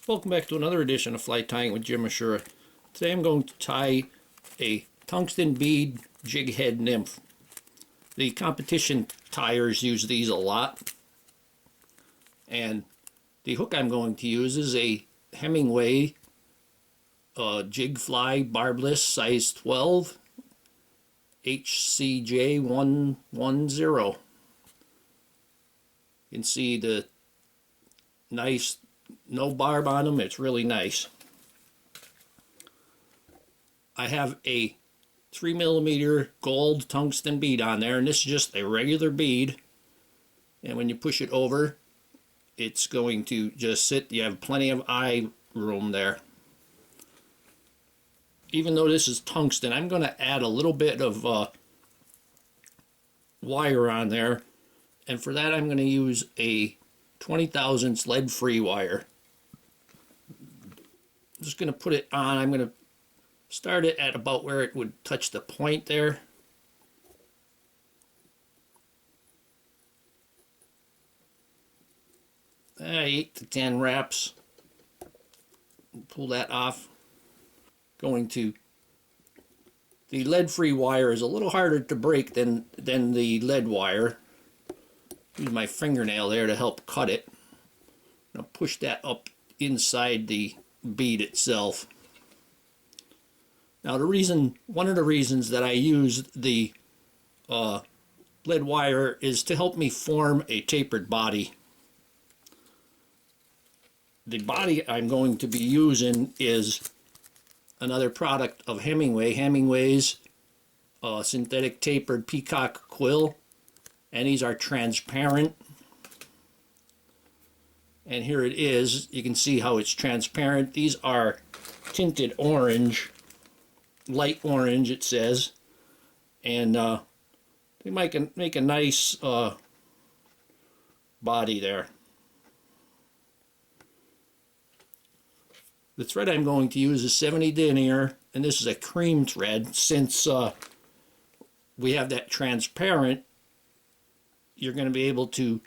Welcome back to another edition of Fly Tying with Jim Misiura. Today I'm going to tie a tungsten bead jig head nymph. The competition tiers use these a lot. And the hook I'm going to use is a Hemingway jig fly barbless size 12 HCJ 110. You can see the nice no barb on them. It's really nice. I have a 3mm gold tungsten bead on there, and this is just a regular bead, and when you push it over it's going to just sit. You have plenty of eye room there. Even though this is tungsten, I'm going to add a little bit of wire on there, and for that I'm going to use a 20 thousandths lead free wire. I'm just going to put it on. I'm going to start it at about where it would touch the point there. Ah, 8 to 10 wraps. Pull that off. Going to, the lead free wire is a little harder to break than the lead wire. Use my fingernail there to help cut it. Now push that up inside the bead itself. Now one of the reasons that I use the lead wire is to help me form a tapered body. The body I'm going to be using is another product of Hemingway. Hemingway's synthetic tapered peacock quill, and these are transparent. And here it is. You can see how it's transparent. These are tinted orange, light orange it says, and they make a nice body there. The thread I'm going to use is 70 denier, and this is a cream thread. Since we have that transparent, you're going to be able to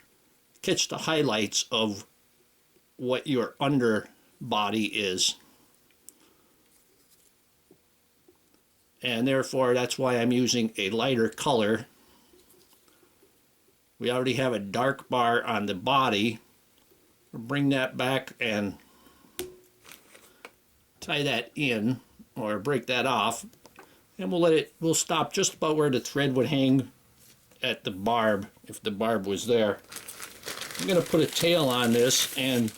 catch the highlights of what your underbody is. And therefore, that's why I'm using a lighter color. We already have a dark bar on the body. We'll bring that back and tie that in, or break that off, and we'll stop just about where the thread would hang at the barb, if the barb was there. I'm going to put a tail on this, and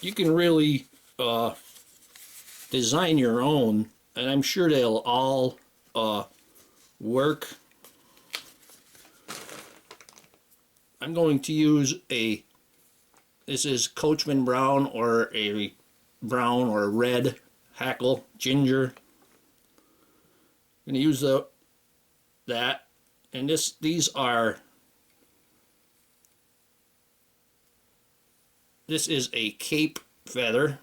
you can really design your own, and I'm sure they'll all work. I'm going to use this is Coachman brown, or a brown or red Hackle ginger. I'm going to use that, and this is a cape feather.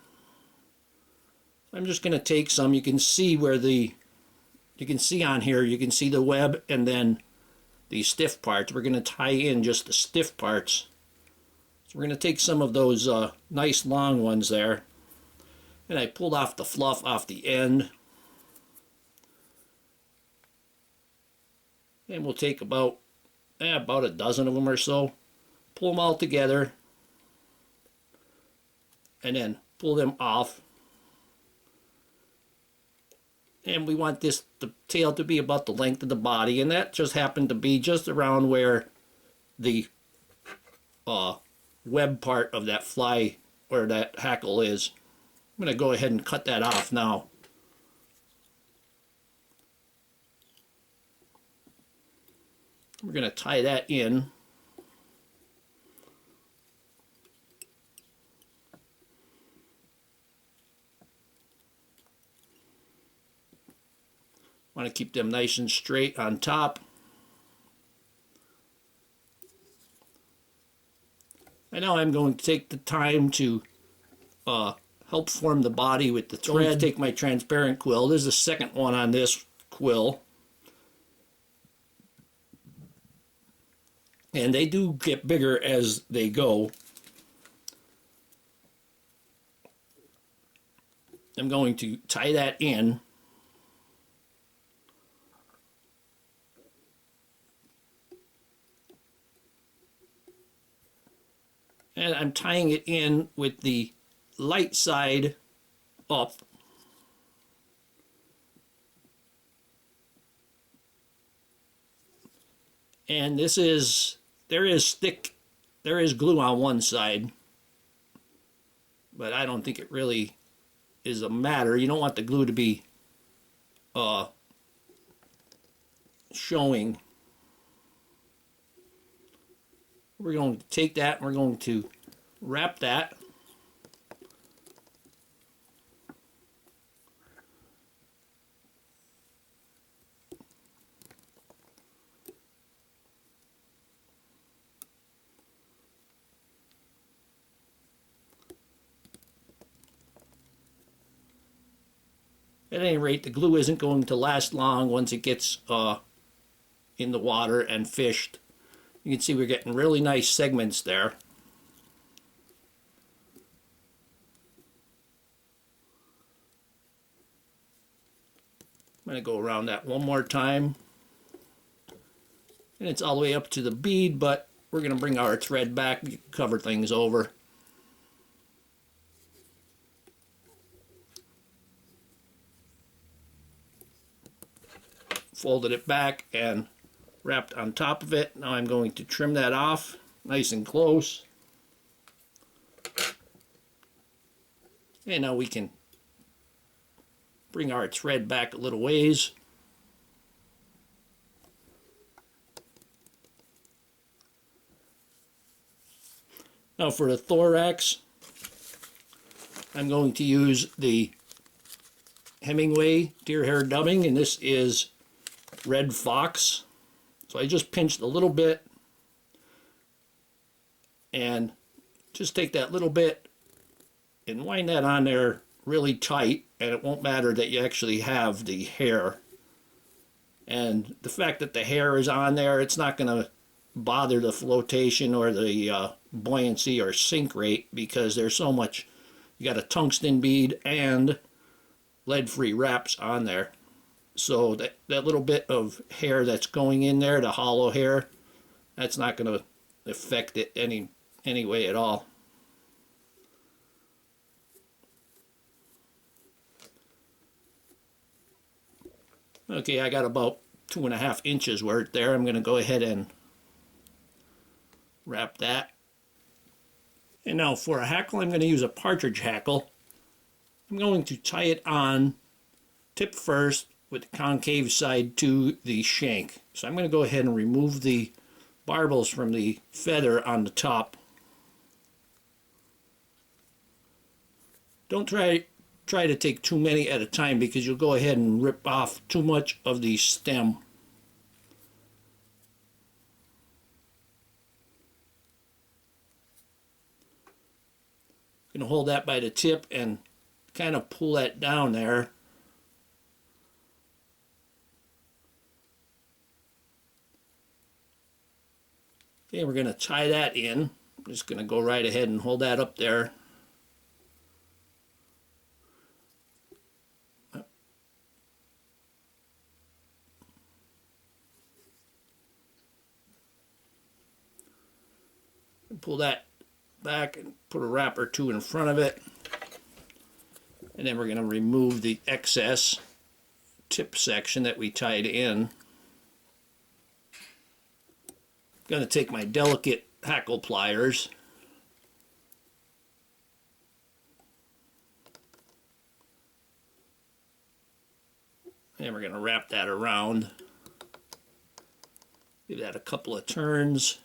I'm just going to take some. You can see where you can see on here, you can see the web and then the stiff parts. We're going to tie in just the stiff parts. So we're going to take some of those nice long ones there, and I pulled off the fluff off the end, and we'll take about a dozen of them or so, pull them all together, and then pull them off. And we want the tail to be about the length of the body, and that just happened to be just around where the web part of that fly, or that hackle, is. I'm going to go ahead and cut that off now. We're going to tie that in. Want to keep them nice and straight on top. And now I'm going to take the time to help form the body with the thread. I'm going to take my transparent quill. This is the second one on this quill. And they do get bigger as they go. I'm going to tie that in. And I'm tying it in with the light side up. And there is glue on one side, but I don't think it really is a matter. You don't want the glue to be showing. We're going to take that and we're going to wrap that. At any rate, the glue isn't going to last long once it gets in the water and fished. You can see we're getting really nice segments there. I'm going to go around that one more time. And it's all the way up to the bead, but we're going to bring our thread back and cover things over. Folded it back and wrapped on top of it. Now I'm going to trim that off nice and close. And now we can bring our thread back a little ways. Now for the thorax, I'm going to use the Hemingway deer hair dubbing, and this is Redfox. So I just pinched a little bit and just take that little bit and wind that on there really tight, and it won't matter that you actually have the hair. And the fact that the hair is on there, it's not going to bother the flotation or the buoyancy or sink rate, because there's so much. You got a tungsten bead and lead-free wraps on there. So that little bit of hair that's going in there, the hollow hair, that's not going to affect it any way at all. Okay, I got about 2.5 inches worth there. I'm going to go ahead and wrap that. And now for a hackle, I'm going to use a Partridge hackle. I'm going to tie it on tip first with the concave side to the shank. So I'm going to go ahead and remove the barbels from the feather on the top. Don't try to take too many at a time, because you'll go ahead and rip off too much of the stem. I'm going to hold that by the tip and kind of pull that down there. Okay, we're going to tie that in. I'm just going to go right ahead and hold that up there. Pull that back and put a wrap or two in front of it. And then we're going to remove the excess tip section that we tied in. I'm going to take my delicate hackle pliers and we're going to wrap that around. Give that a couple of turns.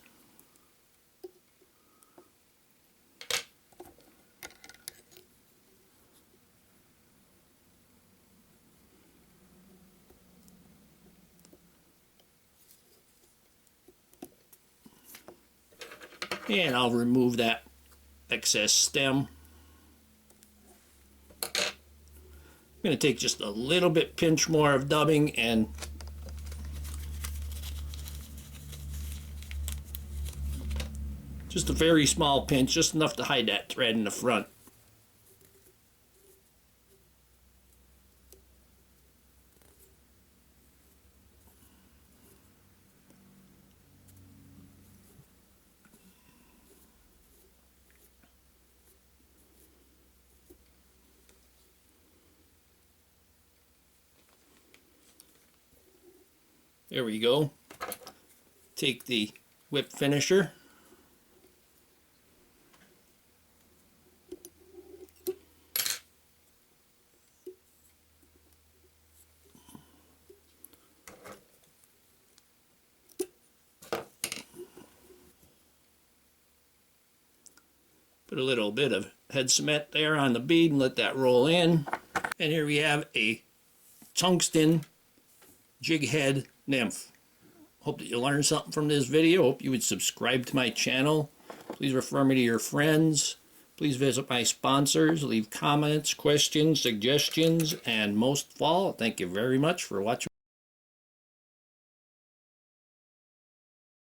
And I'll remove that excess stem. I'm going to take just a little bit, pinch more of dubbing, and just a very small pinch, just enough to hide that thread in the front. There we go. Take the whip finisher. Put a little bit of head cement there on the bead and let that roll in. And here we have a tungsten jig head nymph. Hope that you learned something from this video. Hope you would subscribe to my channel. Please refer me to your friends. Please visit my sponsors. Leave comments, questions, suggestions, and most of all, thank you very much for watching.